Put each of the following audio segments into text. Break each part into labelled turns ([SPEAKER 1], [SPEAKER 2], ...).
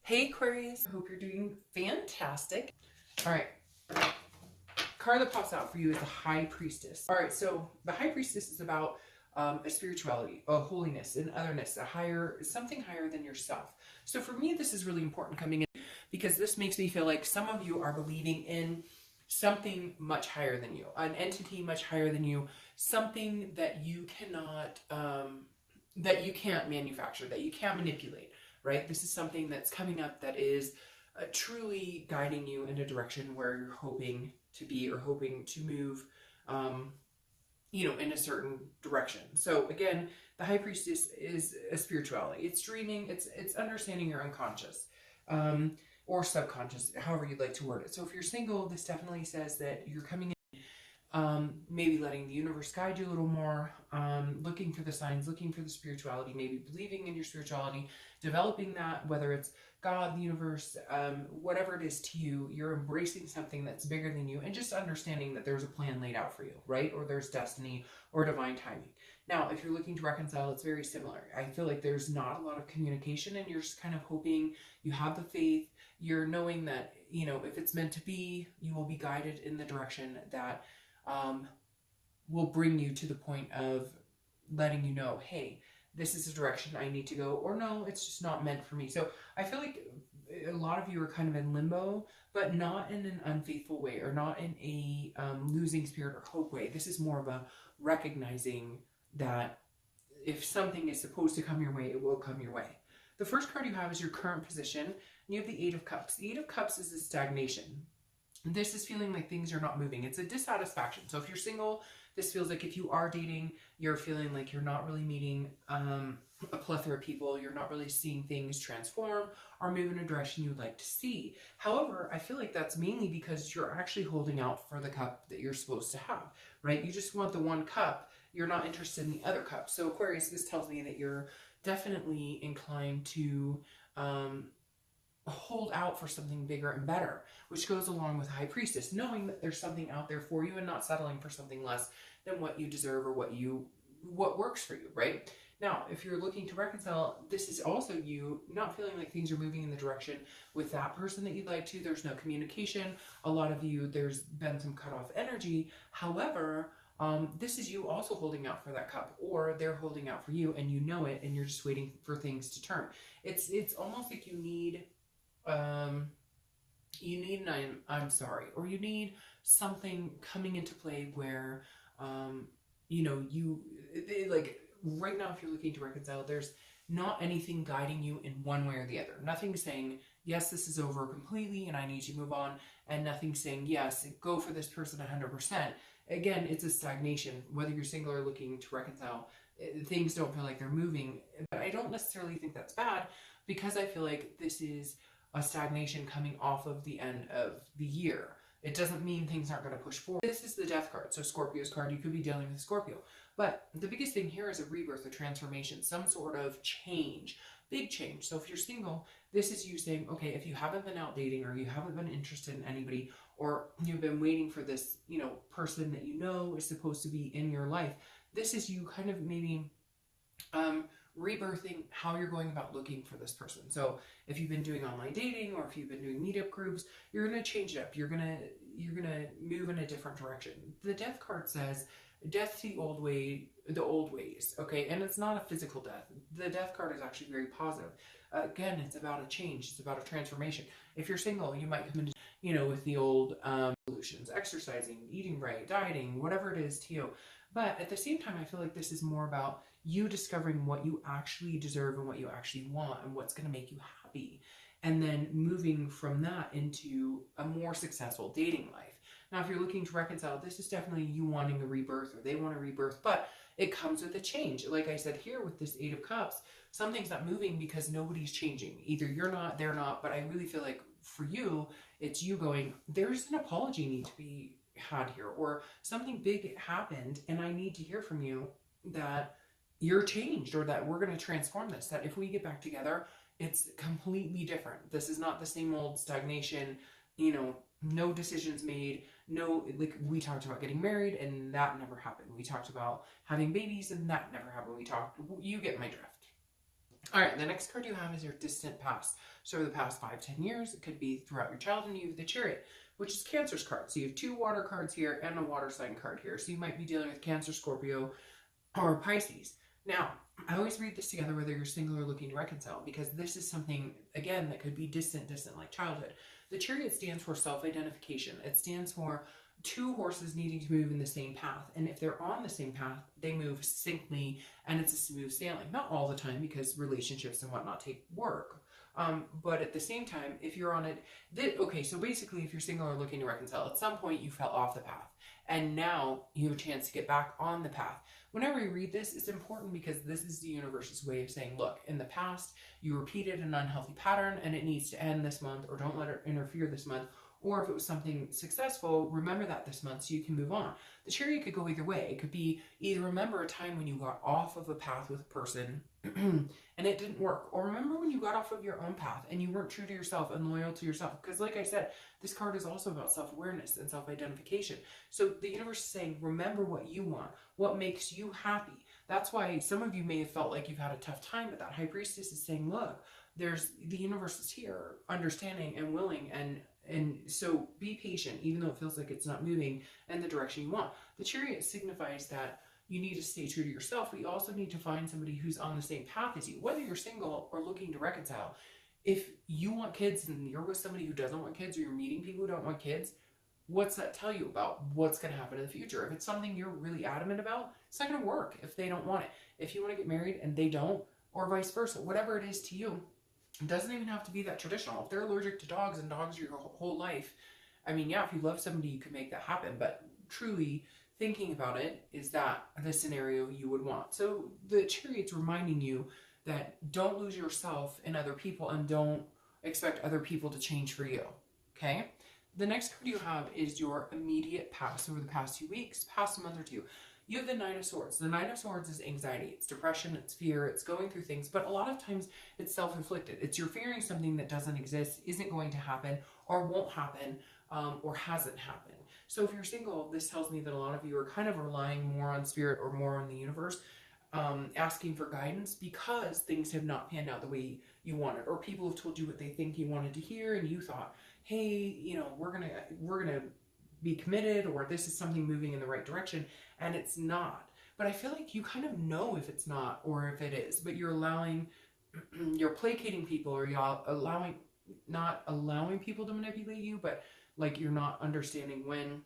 [SPEAKER 1] Hey Aquarius, I hope you're doing fantastic. All right, card that pops out for you is the High Priestess. All right, so the High Priestess is about a spirituality, a holiness, an otherness, a higher, something higher than yourself. So for me, this is really important coming in because this makes me feel like some of you are believing in something much higher than you, an entity much higher than you, something that you cannot, that you can't manufacture, that you can't manipulate. Right? This is something that's coming up that is truly guiding you in a direction where you're hoping to be or hoping to move, in a certain direction. So again, the High Priestess is a spirituality. It's dreaming. It's understanding your unconscious, or subconscious, however you'd like to word it. So if you're single, this definitely says that you're coming in. Maybe letting the universe guide you a little more, looking for the signs, looking for the spirituality, maybe believing in your spirituality, developing that, whether it's God, the universe, whatever it is to you, you're embracing something that's bigger than you and just understanding that there's a plan laid out for you, right? Or there's destiny or divine timing. Now, if you're looking to reconcile, it's very similar. I feel like there's not a lot of communication and you're just kind of hoping, you have the faith, you're knowing that, if it's meant to be, you will be guided in the direction that will bring you to the point of letting you know, hey, this is the direction I need to go, or no, it's just not meant for me. So I feel like a lot of you are kind of in limbo, but not in an unfaithful way, or not in a losing spirit or hope way. This is more of a recognizing that if something is supposed to come your way, it will come your way. The first card you have is your current position, and you have the Eight of Cups. The Eight of Cups is a stagnation. This is feeling like things are not moving. It's a dissatisfaction. So if you're single, this feels like if you are dating, you're feeling like you're not really meeting a plethora of people. You're not really seeing things transform or move in a direction you'd like to see. However, I feel like that's mainly because you're actually holding out for the cup that you're supposed to have, right? You just want the one cup. You're not interested in the other cup. So Aquarius, this tells me that you're definitely inclined to hold out for something bigger and better, which goes along with High Priestess, knowing that there's something out there for you and not settling for something less than what you deserve or what works for you, right? Now, if you're looking to reconcile, this is also you not feeling like things are moving in the direction with that person that you'd like to. There's no communication. A lot of you, there's been some cut off energy. However, this is you also holding out for that cup, or they're holding out for you and you know it, and you're just waiting for things to turn. It's almost like you need an I'm sorry, or you need something coming into play where, like right now, if you're looking to reconcile, there's not anything guiding you in one way or the other. Nothing saying, yes, this is over completely and I need you to move on, and nothing saying, yes, go for this person 100%. Again, it's a stagnation. Whether you're single or looking to reconcile, things don't feel like they're moving. But I don't necessarily think that's bad, because I feel like this is a stagnation coming off of the end of the year. It doesn't mean things aren't going to push forward. This is the Death card, so Scorpio's card. You could be dealing with Scorpio. But the biggest thing here is a rebirth, a transformation, some sort of change, big change. So if you're single, this is you saying, okay, if you haven't been out dating, or you haven't been interested in anybody, or you've been waiting for this, person that you know is supposed to be in your life, this is you kind of maybe rebirthing how you're going about looking for this person. So if you've been doing online dating, or if you've been doing meetup groups, you're going to change it up. You're going to move in a different direction. The Death card says death to the old ways, okay? And it's not a physical death. The Death card is actually very positive. Again, it's about a change. It's about a transformation. If you're single, you might come into, with the old solutions, exercising, eating right, dieting, whatever it is to you. But at the same time, I feel like this is more about you discovering what you actually deserve and what you actually want and what's going to make you happy. And then moving from that into a more successful dating life. Now, if you're looking to reconcile, this is definitely you wanting a rebirth, or they want a rebirth, but it comes with a change. Like I said here with this Eight of Cups, something's not moving because nobody's changing. Either you're not, they're not, but I really feel like for you, it's you going, there's an apology need to be had here, or something big happened and I need to hear from you that you're changed, or that we're going to transform this, that if we get back together, it's completely different. This is not the same old stagnation, no decisions made, like we talked about getting married and that never happened. We talked about having babies and that never happened. You get my drift. All right, the next card you have is your distant past. So the past 5-10 years, it could be throughout your childhood. You have the Chariot, which is Cancer's card. So you have 2 water cards here and a water sign card here. So you might be dealing with Cancer, Scorpio, or Pisces. Now, I always read this together whether you're single or looking to reconcile, because this is something, again, that could be distant like childhood. The Chariot stands for self-identification. It stands for 2 horses needing to move in the same path. And if they're on the same path, they move succinctly and it's a smooth sailing. Not all the time, because relationships and whatnot take work. But at the same time, if you're on it, okay, so basically if you're single or looking to reconcile, at some point you fell off the path and now you have a chance to get back on the path. Whenever you read this, it's important because this is the universe's way of saying, look, in the past, you repeated an unhealthy pattern and it needs to end this month, or don't let it interfere this month. Or if it was something successful, remember that this month so you can move on. The Chariot could go either way. It could be either remember a time when you got off of a path with a person and it didn't work. Or remember when you got off of your own path and you weren't true to yourself and loyal to yourself. Because like I said, this card is also about self-awareness and self-identification. So the universe is saying, remember what you want, what makes you happy. That's why some of you may have felt like you've had a tough time, but that High Priestess is saying, look, the universe is here, understanding and willing, and so be patient, even though it feels like it's not moving in the direction you want. The Chariot signifies that you need to stay true to yourself, but you also need to find somebody who's on the same path as you, whether you're single or looking to reconcile. If you want kids and you're with somebody who doesn't want kids, or you're meeting people who don't want kids, what's that tell you about what's going to happen in the future? If it's something you're really adamant about, it's not going to work if they don't want it. If you want to get married and they don't, or vice versa, whatever it is to you, it doesn't even have to be that traditional. If they're allergic to dogs and dogs your whole life, I mean, yeah, if you love somebody, you can make that happen. But truly thinking about it, is that the scenario you would want? So the Chariot's reminding you that don't lose yourself in other people and don't expect other people to change for you, okay? The next card you have is your immediate past over the past 2 weeks, past a month or two. You have the Nine of Swords. The Nine of Swords is anxiety, it's depression, it's fear, it's going through things, but a lot of times it's self-inflicted. It's you're fearing something that doesn't exist, isn't going to happen, or won't happen, or hasn't happened. So if you're single, this tells me that a lot of you are kind of relying more on spirit or more on the universe, asking for guidance because things have not panned out the way you wanted, or people have told you what they think you wanted to hear, and you thought, hey, you know, we're gonna be committed, or this is something moving in the right direction, and it's not. But I feel like you kind of know if it's not or if it is, but you're you're placating people, or you're not allowing people to manipulate you, but like you're not understanding when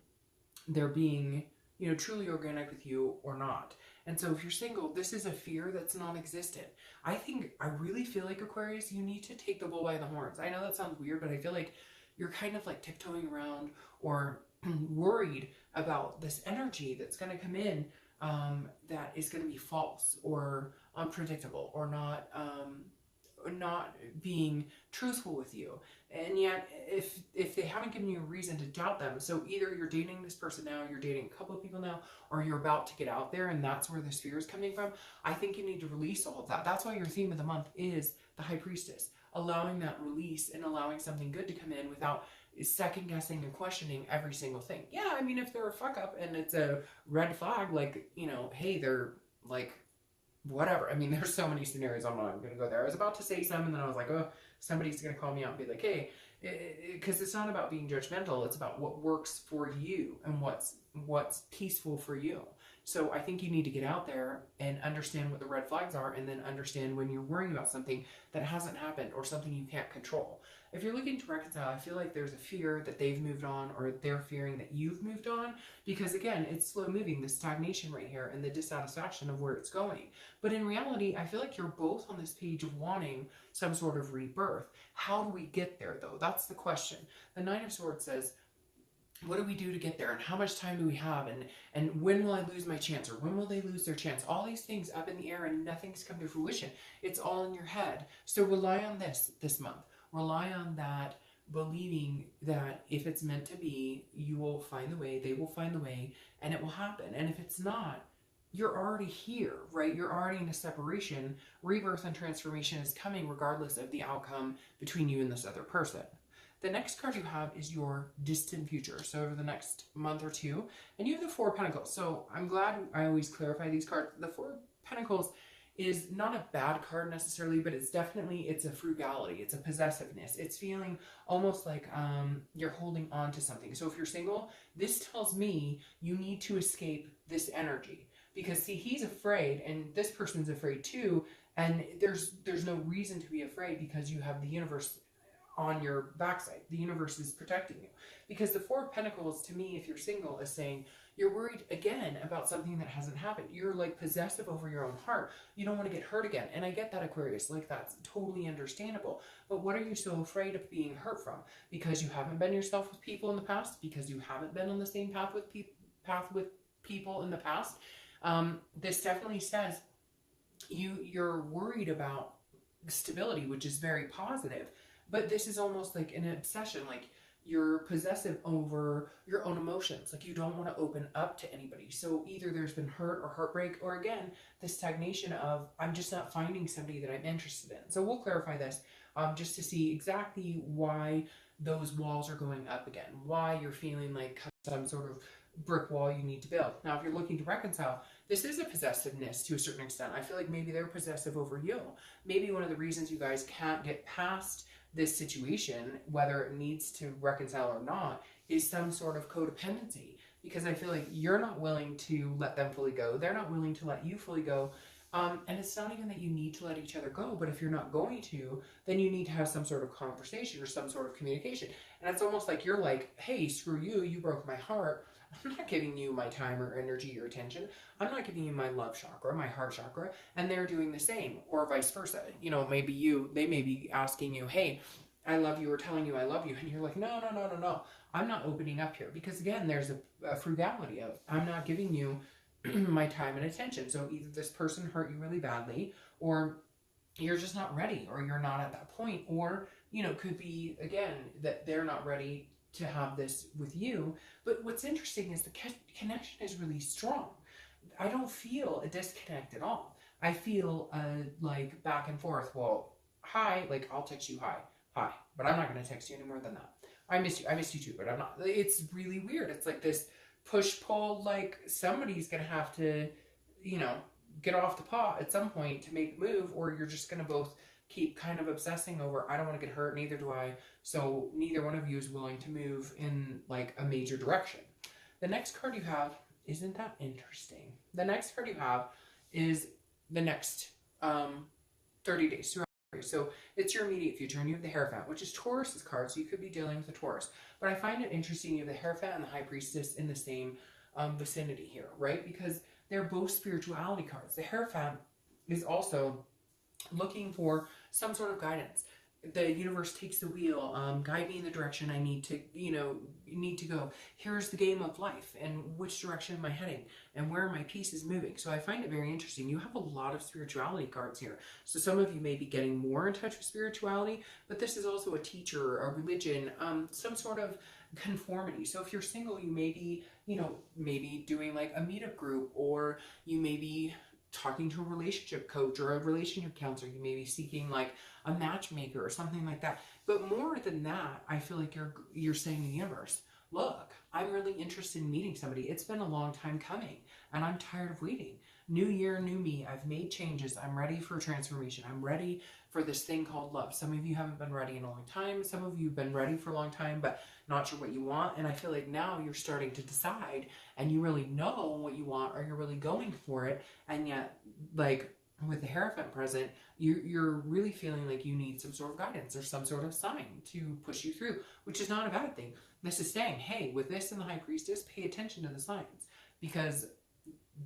[SPEAKER 1] they're being, you know, truly organic with you or not. And so if you're single, this is a fear that's non-existent. I really feel like, Aquarius, you need to take the bull by the horns. I know that sounds weird, but I feel like you're kind of like tiptoeing around or worried about this energy that's going to come in that is going to be false or unpredictable or not being truthful with you. And yet if they haven't given you a reason to doubt them, so either you're dating this person now, you're dating a couple of people now, or you're about to get out there and that's where this fear is coming from, I think you need to release all of that. That's why your theme of the month is the High Priestess, allowing that release and allowing something good to come in without second guessing and questioning every single thing. Yeah, I mean, if they're a fuck up and it's a red flag, like, you know, hey, they're like whatever. I mean, there's so many scenarios. I'm not going to go there. I was about to say some, and then I was like, oh, somebody's going to call me out and be like, hey, because it's not about being judgmental. It's about what works for you and what's peaceful for you. So I think you need to get out there and understand what the red flags are, and then understand when you're worrying about something that hasn't happened or something you can't control. If you're looking to reconcile, I feel like there's a fear that they've moved on, or they're fearing that you've moved on, because again, it's slow moving, the stagnation right here and the dissatisfaction of where it's going. But in reality, I feel like you're both on this page of wanting some sort of rebirth. How do we get there though? That's the question. The Nine of Swords says, what do we do to get there, and how much time do we have, and when will I lose my chance, or when will they lose their chance? All these things up in the air and nothing's come to fruition. It's all in your head. So rely on this month. Rely on that, believing that if it's meant to be, you will find the way, they will find the way, and it will happen. And if it's not, you're already here, right? You're already in a separation. Rebirth and transformation is coming regardless of the outcome between you and this other person. The next card you have is your distant future. So over the next month or two, and you have the Four of Pentacles. So I'm glad I always clarify these cards. The Four of Pentacles is not a bad card necessarily, but it's a frugality, it's a possessiveness. It's feeling almost like you're holding on to something. So if you're single, this tells me you need to escape this energy. Because see, he's afraid and this person's afraid too, and there's no reason to be afraid because you have the universe on your backside. The universe is protecting you. Because the Four of Pentacles, to me, if you're single, is saying you're worried again about something that hasn't happened. You're like possessive over your own heart. You don't want to get hurt again. And I get that, Aquarius. Like, that's totally understandable. But what are you so afraid of being hurt from? Because you haven't been yourself with people in the past? Because you haven't been on the same path with people in the past? This definitely says you're worried about stability, which is very positive. But this is almost like an obsession, like you're possessive over your own emotions. Like you don't want to open up to anybody. So either there's been hurt or heartbreak, or again, the stagnation of, I'm just not finding somebody that I'm interested in. So we'll clarify this just to see exactly why those walls are going up again, why you're feeling like some sort of brick wall you need to build. Now, if you're looking to reconcile, this is a possessiveness to a certain extent. I feel like maybe they're possessive over you. Maybe one of the reasons you guys can't get past this situation, whether it needs to reconcile or not, is some sort of codependency. Because I feel like you're not willing to let them fully go. They're not willing to let you fully go. And it's not even that you need to let each other go, but if you're not going to, then you need to have some sort of conversation or some sort of communication. And it's almost like you're like, hey, screw you, you broke my heart. I'm not giving you my time or energy or attention. I'm not giving you my love chakra, my heart chakra, and they're doing the same, or vice versa. You know, maybe they may be asking you, hey, I love you, or telling you I love you, and you're like, no, I'm not opening up here. Because again, there's a frugality of, I'm not giving you my time and attention. So either this person hurt you really badly, or you're just not ready, or you're not at that point, or, you know, could be, again, that they're not ready to have this with you. But what's interesting is the connection is really strong. I don't feel a disconnect at all. I feel like back and forth. Well, hi, like I'll text you hi, but I'm not going to text you any more than that. I missed you too, but I'm not. It's really weird. It's like this push-pull, like somebody's going to have to, you know, get off the pot at some point to make a move, or you're just going to both keep kind of obsessing over, I don't want to get hurt, neither do I. So neither one of you is willing to move in like a major direction. The next card you have, isn't that interesting? The next card you have is the next 30 days. So it's your immediate future, and you have the Hierophant, which is Taurus's card, so you could be dealing with a Taurus. But I find it interesting you have the Hierophant and the High Priestess in the same vicinity here, right? Because they're both spirituality cards. The Hierophant is also looking for some sort of guidance. The universe takes the wheel, guide me in the direction I need to, need to go. Here's the game of life, and which direction am I heading, and where are my pieces moving? So I find it very interesting. You have a lot of spirituality cards here. So some of you may be getting more in touch with spirituality, but this is also a teacher, a religion, some sort of conformity. So if you're single, you may be, maybe doing like a meetup group, or you may be talking to a relationship coach or a relationship counselor. You may be seeking like a matchmaker or something like that. But more than that, I feel like you're saying to the universe, look, I'm really interested in meeting somebody. It's been a long time coming, and I'm tired of waiting. New year, new me. I've made changes. I'm ready for transformation. I'm ready for this thing called love. Some of you haven't been ready in a long time. Some of you have been ready for a long time, but not sure what you want. And I feel like now you're starting to decide, and you really know what you want, or you're really going for it. And yet, like with the Hierophant present, you're really feeling like you need some sort of guidance or some sort of sign to push you through, which is not a bad thing. This is saying, hey, with this and the High Priestess, pay attention to the signs, because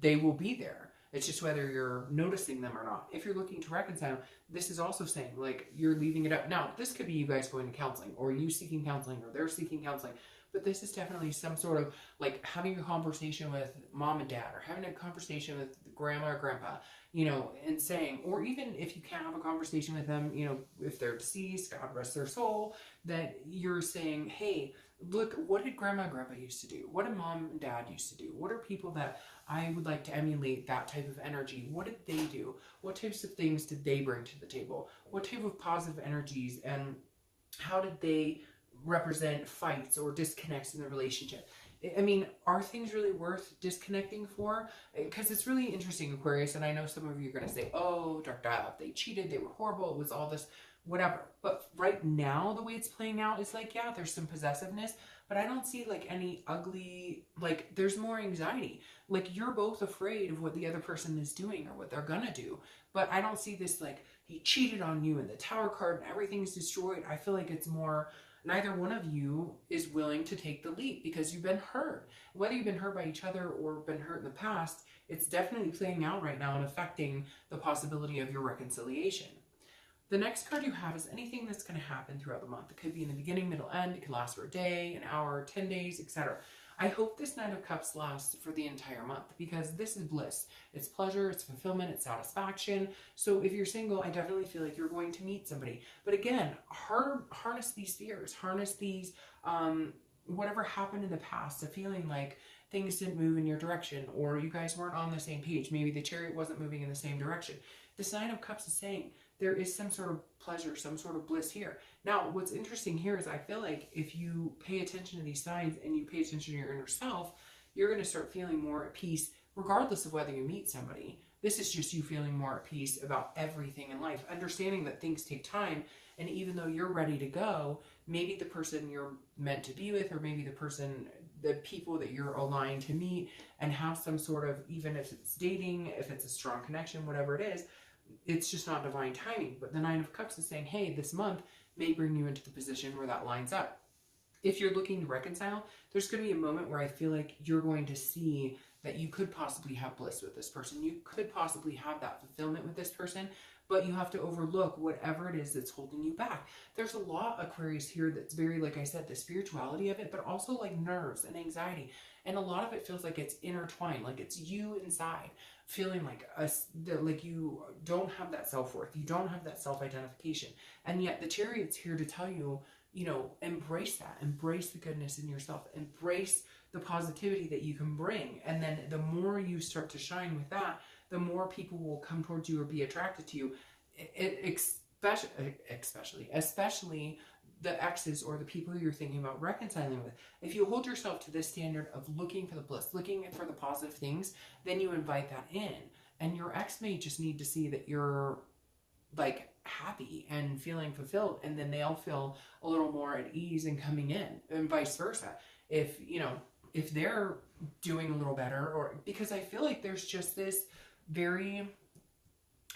[SPEAKER 1] they will be there. It's just whether you're noticing them or not. If you're looking to reconcile, this is also saying, like, you're leaving it up. Now, this could be you guys going to counseling, or you seeking counseling, or they're seeking counseling. But this is definitely some sort of, like, having a conversation with mom and dad, or having a conversation with grandma or grandpa, and saying, or even if you can't have a conversation with them, if they're deceased, God rest their soul, that you're saying, hey, look, what did grandma and grandpa used to do? What did mom and dad used to do? What are people that I would like to emulate that type of energy? What did they do? What types of things did they bring to the table? What type of positive energies, and how did they represent fights or disconnects in the relationship? I mean, are things really worth disconnecting for? Because it's really interesting, Aquarius, and I know some of you are going to say, oh, dark dial, they cheated, they were horrible, it was all this, whatever. But right now, the way it's playing out is like, yeah, there's some possessiveness, but I don't see like any ugly, like there's more anxiety. Like you're both afraid of what the other person is doing or what they're gonna do. But I don't see this like, he cheated on you and the Tower card and everything's destroyed. I feel like it's more, neither one of you is willing to take the leap because you've been hurt. Whether you've been hurt by each other or been hurt in the past, it's definitely playing out right now and affecting the possibility of your reconciliation. The next card you have is anything that's going to happen throughout the month. It could be in the beginning, middle, end. It could last for a day, an hour, 10 days, etc. I hope this Nine of Cups lasts for the entire month because this is bliss. It's pleasure, it's fulfillment, it's satisfaction. So if you're single, I definitely feel like you're going to meet somebody. But again, harness these fears, harness these, whatever happened in the past, a feeling like things didn't move in your direction or you guys weren't on the same page. Maybe the chariot wasn't moving in the same direction. This Nine of Cups is saying, there is some sort of pleasure, some sort of bliss here. Now, what's interesting here is I feel like if you pay attention to these signs and you pay attention to your inner self, you're going to start feeling more at peace, regardless of whether you meet somebody. This is just you feeling more at peace about everything in life, understanding that things take time. And even though you're ready to go, maybe the person you're meant to be with, or maybe the people that you're aligned to meet and have some sort of, even if it's dating, if it's a strong connection, whatever it is, it's just not divine timing. But the Nine of Cups is saying, hey, this month may bring you into the position where that lines up. If you're looking to reconcile, there's going to be a moment where I feel like you're going to see that you could possibly have bliss with this person. You could possibly have that fulfillment with this person, but you have to overlook whatever it is that's holding you back. There's a lot, Aquarius, here that's very, like I said, the spirituality of it, but also like nerves and anxiety. And a lot of it feels like it's intertwined, like it's you inside feeling like you don't have that self-worth, you don't have that self-identification. And yet the Chariot's here to tell you, embrace that, embrace the goodness in yourself, embrace the positivity that you can bring. And then the more you start to shine with that, the more people will come towards you or be attracted to you. Especially the exes or the people you're thinking about reconciling with. If you hold yourself to this standard of looking for the bliss, looking for the positive things, then you invite that in. And your ex may just need to see that you're like happy and feeling fulfilled, and then they'll feel a little more at ease and coming in, and vice versa. If they're doing a little better, or because I feel like there's just this very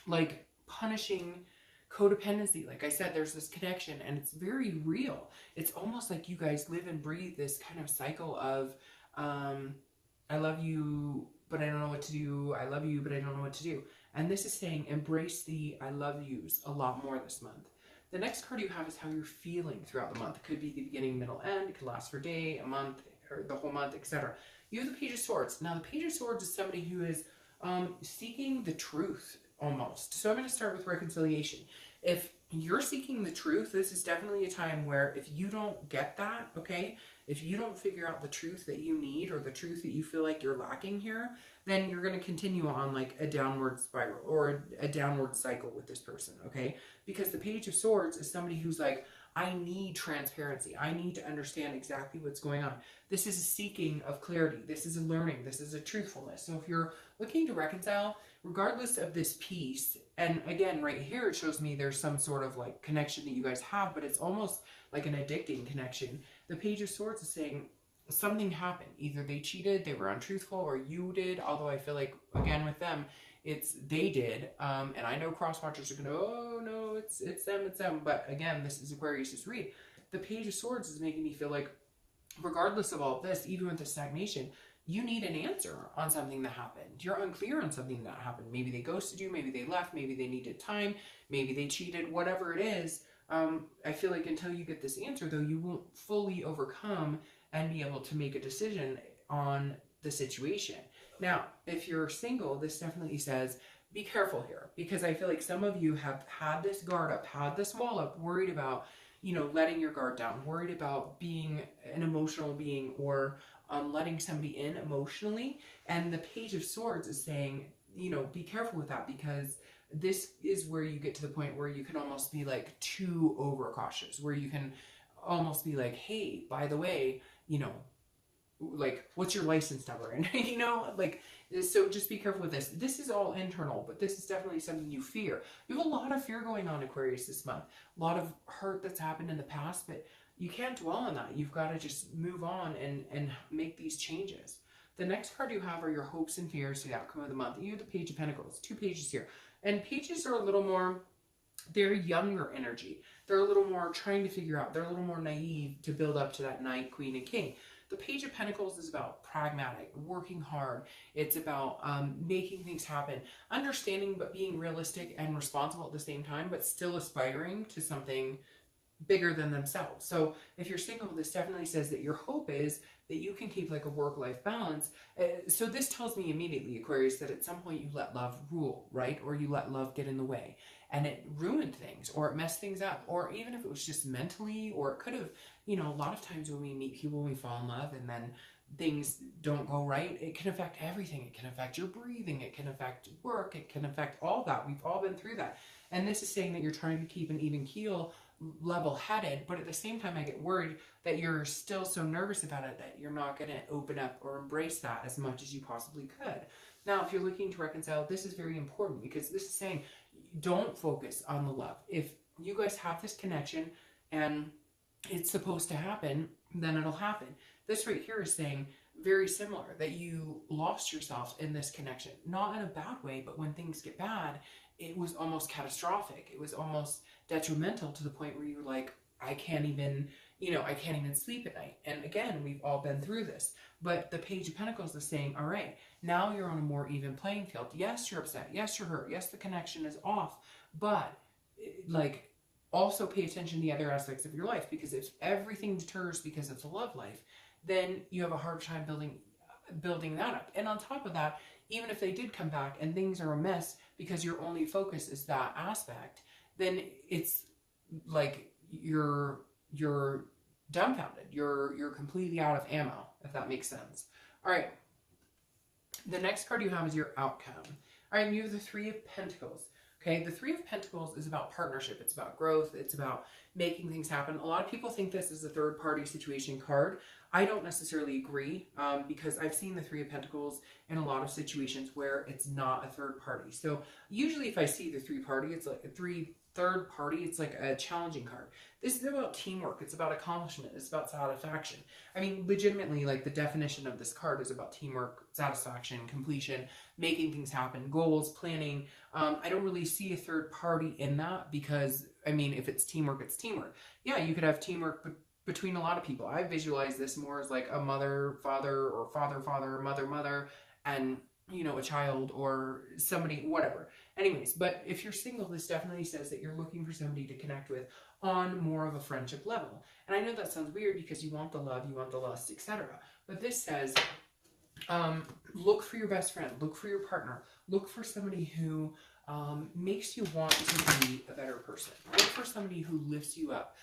[SPEAKER 1] like punishing codependency. Like I said, there's this connection and it's very real. It's almost like you guys live and breathe this kind of cycle of I love you, but I don't know what to do. I love you, but I don't know what to do. And this is saying embrace the I love yous a lot more this month. The next card you have is how you're feeling throughout the month. It could be the beginning, middle, end. It could last for a day, a month, or the whole month, etc. You have the Page of Swords. Now, the Page of Swords is somebody who is seeking the truth almost. So I'm going to start with reconciliation. If you're seeking the truth, this is definitely a time where if you don't get that, okay, if you don't figure out the truth that you need or the truth that you feel like you're lacking here, then you're going to continue on like a downward spiral or a downward cycle with this person, okay? Because the Page of Swords is somebody who's like, I need transparency. I need to understand exactly what's going on. This is a seeking of clarity. This is a learning. This is a truthfulness. So if you're looking to reconcile, regardless of this piece, and again, right here, it shows me there's some sort of like connection that you guys have, but it's almost like an addicting connection. The Page of Swords is saying something happened. Either they cheated, they were untruthful, or you did, although I feel like, again, with them, it's they did, and I know cross-watchers are going to, oh no, it's them, but again, this is Aquarius' read. The Page of Swords is making me feel like, regardless of all of this, even with the stagnation, you need an answer on something that happened. You're unclear on something that happened. Maybe they ghosted you, maybe they left, maybe they needed time, maybe they cheated, whatever it is. I feel like until you get this answer, though, you won't fully overcome and be able to make a decision on the situation. Now, if you're single, this definitely says, be careful here, because I feel like some of you have had this guard up, had this wall up, worried about, letting your guard down, worried about being an emotional being or letting somebody in emotionally. And the Page of Swords is saying, be careful with that, because this is where you get to the point where you can almost be like too overcautious, where you can almost be like, hey, by the way, like, what's your license number? And, you know, like, so just be careful with this. This is all internal, but this is definitely something you fear. You have a lot of fear going on, Aquarius, this month. A lot of hurt that's happened in the past, but you can't dwell on that. You've got to just move on and make these changes. The next card you have are your hopes and fears for the outcome of the month. You have the Page of Pentacles, 2 pages here. And pages are a little more, they're younger energy. They're a little more trying to figure out. They're a little more naive to build up to that Knight, Queen, and King. The Page of Pentacles is about pragmatic, working hard. It's about making things happen, understanding but being realistic and responsible at the same time, but still aspiring to something bigger than themselves. So if you're single, this definitely says that your hope is that you can keep like a work-life balance. So this tells me immediately, Aquarius, that at some point you let love rule, right? Or you let love get in the way and it ruined things, or it messed things up, or even if it was just mentally, or it could have, you know, a lot of times when we meet people, we fall in love and then things don't go right. It can affect everything. It can affect your breathing. It can affect work. It can affect all that. We've all been through that. And this is saying that you're trying to keep an even keel, level-headed, but at the same time I get worried that you're still so nervous about it that you're not going to open up or embrace that as much as you possibly could. Now, if you're looking to reconcile, this is very important because this is saying don't focus on the love. If you guys have this connection and it's supposed to happen, then it'll happen. This right here is saying very similar, that you lost yourself in this connection, not in a bad way, but when things get bad, it was almost catastrophic. It was almost detrimental to the point where you were like, I can't even, you know, I can't even sleep at night. And again, we've all been through this. But the Page of Pentacles is saying, all right, now you're on a more even playing field. Yes, you're upset. Yes, you're hurt. Yes, the connection is off. But like, also pay attention to the other aspects of your life, because if everything deters because of the love life, then you have a hard time building that up. And on top of that, even if they did come back and things are a mess because your only focus is that aspect, then it's like you're dumbfounded. You're completely out of ammo, if that makes sense. All right. The next card you have is your outcome. All right, and you have the Three of Pentacles. Okay, the Three of Pentacles is about partnership. It's about growth. It's about making things happen. A lot of people think this is a third-party situation card. I don't necessarily agree because I've seen the Three of Pentacles in a lot of situations where it's not a third party. So usually if I see the it's like a third party, it's like a challenging card. This is about teamwork. It's about accomplishment. It's about satisfaction. I mean, legitimately, like the definition of this card is about teamwork, satisfaction, completion, making things happen, goals, planning. I don't really see a third party in that because, I mean, if it's teamwork, it's teamwork. Yeah, you could have teamwork between a lot of people. I visualize this more as like a mother, father, or father, father, mother, mother, and, you know, a child or somebody, whatever. Anyways, but if you're single, this definitely says that you're looking for somebody to connect with on more of a friendship level. And I know that sounds weird because you want the love, you want the lust, etc. But this says, look for your best friend, look for your partner, look for somebody who makes you want to be a better person. Look for somebody who lifts you up.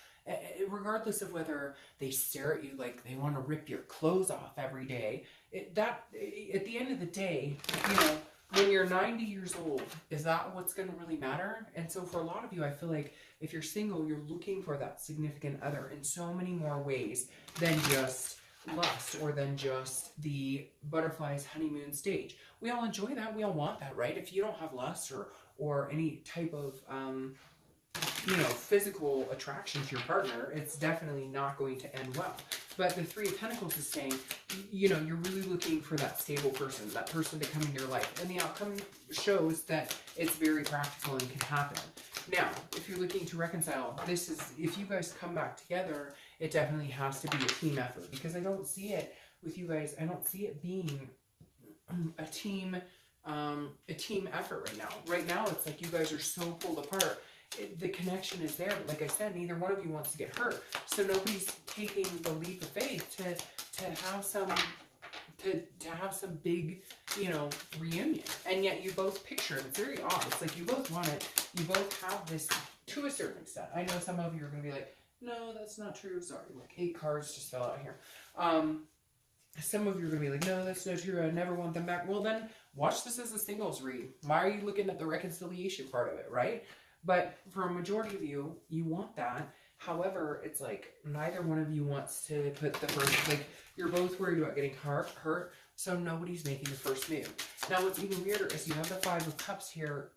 [SPEAKER 1] Regardless of whether they stare at you like they want to rip your clothes off every day, at the end of the day, you know, when you're 90 years old, is that what's going to really matter? And so for a lot of you, I feel like if you're single, you're looking for that significant other in so many more ways than just lust or than just the butterflies honeymoon stage. We all enjoy that. We all want that, right? If you don't have lust or any type of you know, physical attraction to your partner, it's definitely not going to end well. But the Three of Pentacles is saying, you know, you're really looking for that stable person, that person to come into your life. And the outcome shows that it's very practical and can happen. Now, if you're looking to reconcile, this is, if you guys come back together, it definitely has to be a team effort, because I don't see it with you guys. I don't see it being a team effort right now. Right now, it's like you guys are so pulled apart. The connection is there, but like I said, neither one of you wants to get hurt. So nobody's taking the leap of faith to have some big, you know, reunion. And yet you both picture it. It's very odd. It's like you both want it. You both have this to a certain extent. I know some of you are going to be like, no, that's not true. Sorry, like 8 cards just fell out here. Some of you are going to be like, no, that's not true. I never want them back. Well, then watch this as a singles read. Why are you looking at the reconciliation part of it, right? But for a majority of you, you want that. However, it's like neither one of you wants to put the first, like you're both worried about getting hurt, so nobody's making the first move. Now, what's even weirder is you have the Five of Cups here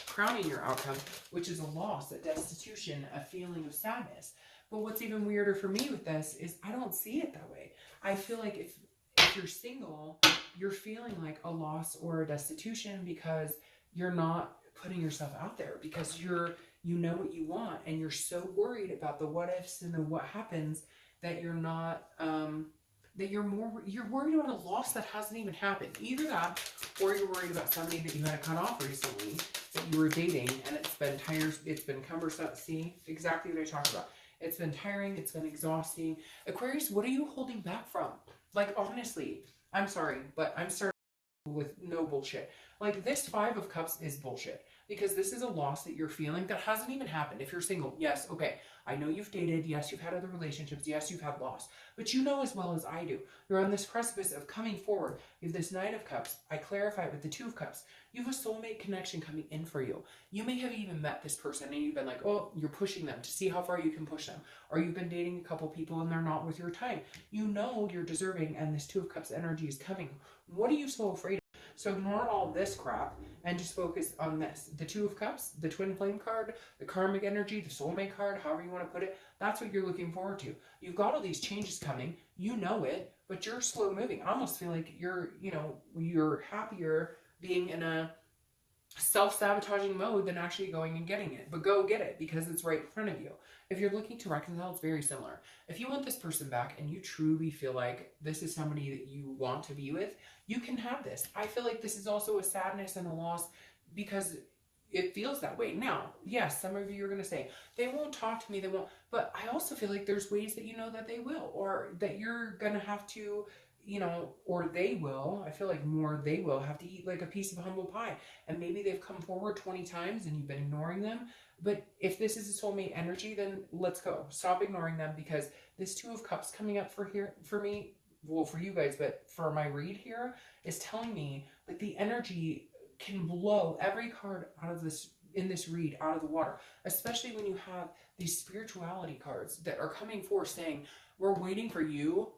[SPEAKER 1] crowning your outcome, which is a loss, a destitution, a feeling of sadness. But what's even weirder for me with this is I don't see it that way. I feel like if you're single, you're feeling like a loss or a destitution because you're not putting yourself out there, because you know what you want and you're so worried about the what ifs and the what happens that you're not that you're worried about a loss that hasn't even happened. Either that, or you're worried about somebody that you had to cut off recently that you were dating and it's been tired, it's been cumbersome. See, exactly what I talked about. It's been tiring, it's been exhausting. Aquarius, what are you holding back from? Like, honestly, I'm sorry, but I'm starting with no bullshit. Like, this Five of Cups is bullshit, because this is a loss that you're feeling that hasn't even happened. If you're single, yes, okay, I know you've dated, yes, you've had other relationships, yes, you've had loss, but you know as well as I do, you're on this precipice of coming forward. You have this Knight of Cups. I clarify it with the Two of Cups. You have a soulmate connection coming in for you. You may have even met this person and you've been like, oh, you're pushing them to see how far you can push them. Or you've been dating a couple people and they're not worth your time. You know you're deserving, and this Two of Cups energy is coming. What are you so afraid of? So ignore all this crap and just focus on this. The Two of Cups, the Twin Flame card, the karmic energy, the soulmate card, however you want to put it. That's what you're looking forward to. You've got all these changes coming. You know it, but you're slow moving. I almost feel like you're happier being in a self-sabotaging mode than actually going and getting it. But go get it, because it's right in front of you. If you're looking to reconcile, it's very similar. If you want this person back and you truly feel like this is somebody that you want to be with, you can have this. I feel like this is also a sadness and a loss because it feels that way. Now, yes, some of you are going to say, they won't talk to me, they won't. But I also feel like there's ways that you know that they will, or that you're going to have to, or they will, I feel like more they will have to eat like a piece of humble pie. And maybe they've come forward 20 times and you've been ignoring them. But if this is a soulmate energy, then let's go. Stop ignoring them, because this Two of Cups coming up for me, well, for you guys, but for my read here, is telling me that the energy can blow every card out of this, in this read, out of the water, especially when you have these spirituality cards that are coming forth saying, we're waiting for you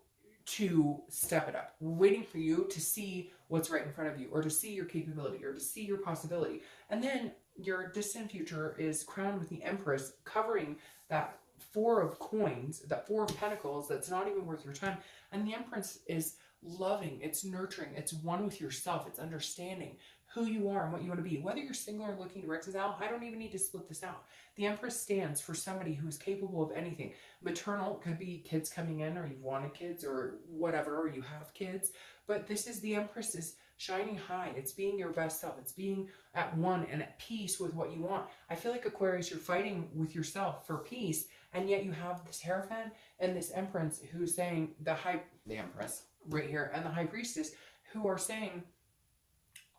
[SPEAKER 1] to step it up. We're waiting for you to see what's right in front of you, or to see your capability, or to see your possibility. And then your distant future is crowned with the Empress, covering that Four of Coins, that Four of Pentacles that's not even worth your time. And the Empress is loving, it's nurturing, it's one with yourself, it's understanding who you are and what you want to be. Whether you're single or looking to reconcile, I don't even need to split this out. The Empress stands for somebody who is capable of anything. Maternal could be kids coming in, or you've wanted kids, or whatever, or you have kids. But this is the Empress is shining high. It's being your best self. It's being at one and at peace with what you want. I feel like, Aquarius, you're fighting with yourself for peace, and yet you have this Hierophant and this Empress who's saying, the Empress right here, and the High Priestess, who are saying,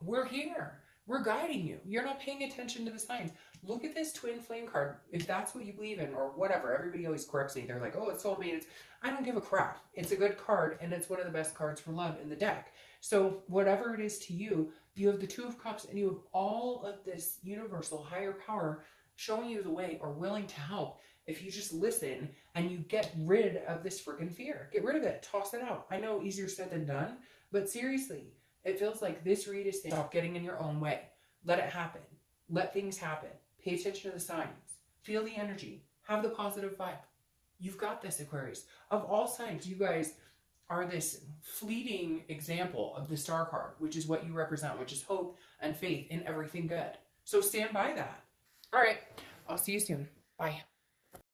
[SPEAKER 1] we're here. We're guiding you. You're not paying attention to the signs. Look at this Twin Flame card. If that's what you believe in, or whatever, everybody always corrects me. They're like, oh, it's soulmate. I don't give a crap. It's a good card, and it's one of the best cards for love in the deck. So whatever it is to you, you have the Two of Cups, and you have all of this universal higher power showing you the way, or willing to help, if you just listen and you get rid of this freaking fear. Get rid of it. Toss it out. I know, easier said than done, but seriously, it feels like this read is saying, stop getting in your own way. Let it happen. Let things happen. Pay attention to the signs. Feel the energy. Have the positive vibe. You've got this, Aquarius. Of all signs, you guys are this fleeting example of the Star card, which is what you represent, which is hope and faith in everything good. So stand by that. All right. I'll see you soon. Bye.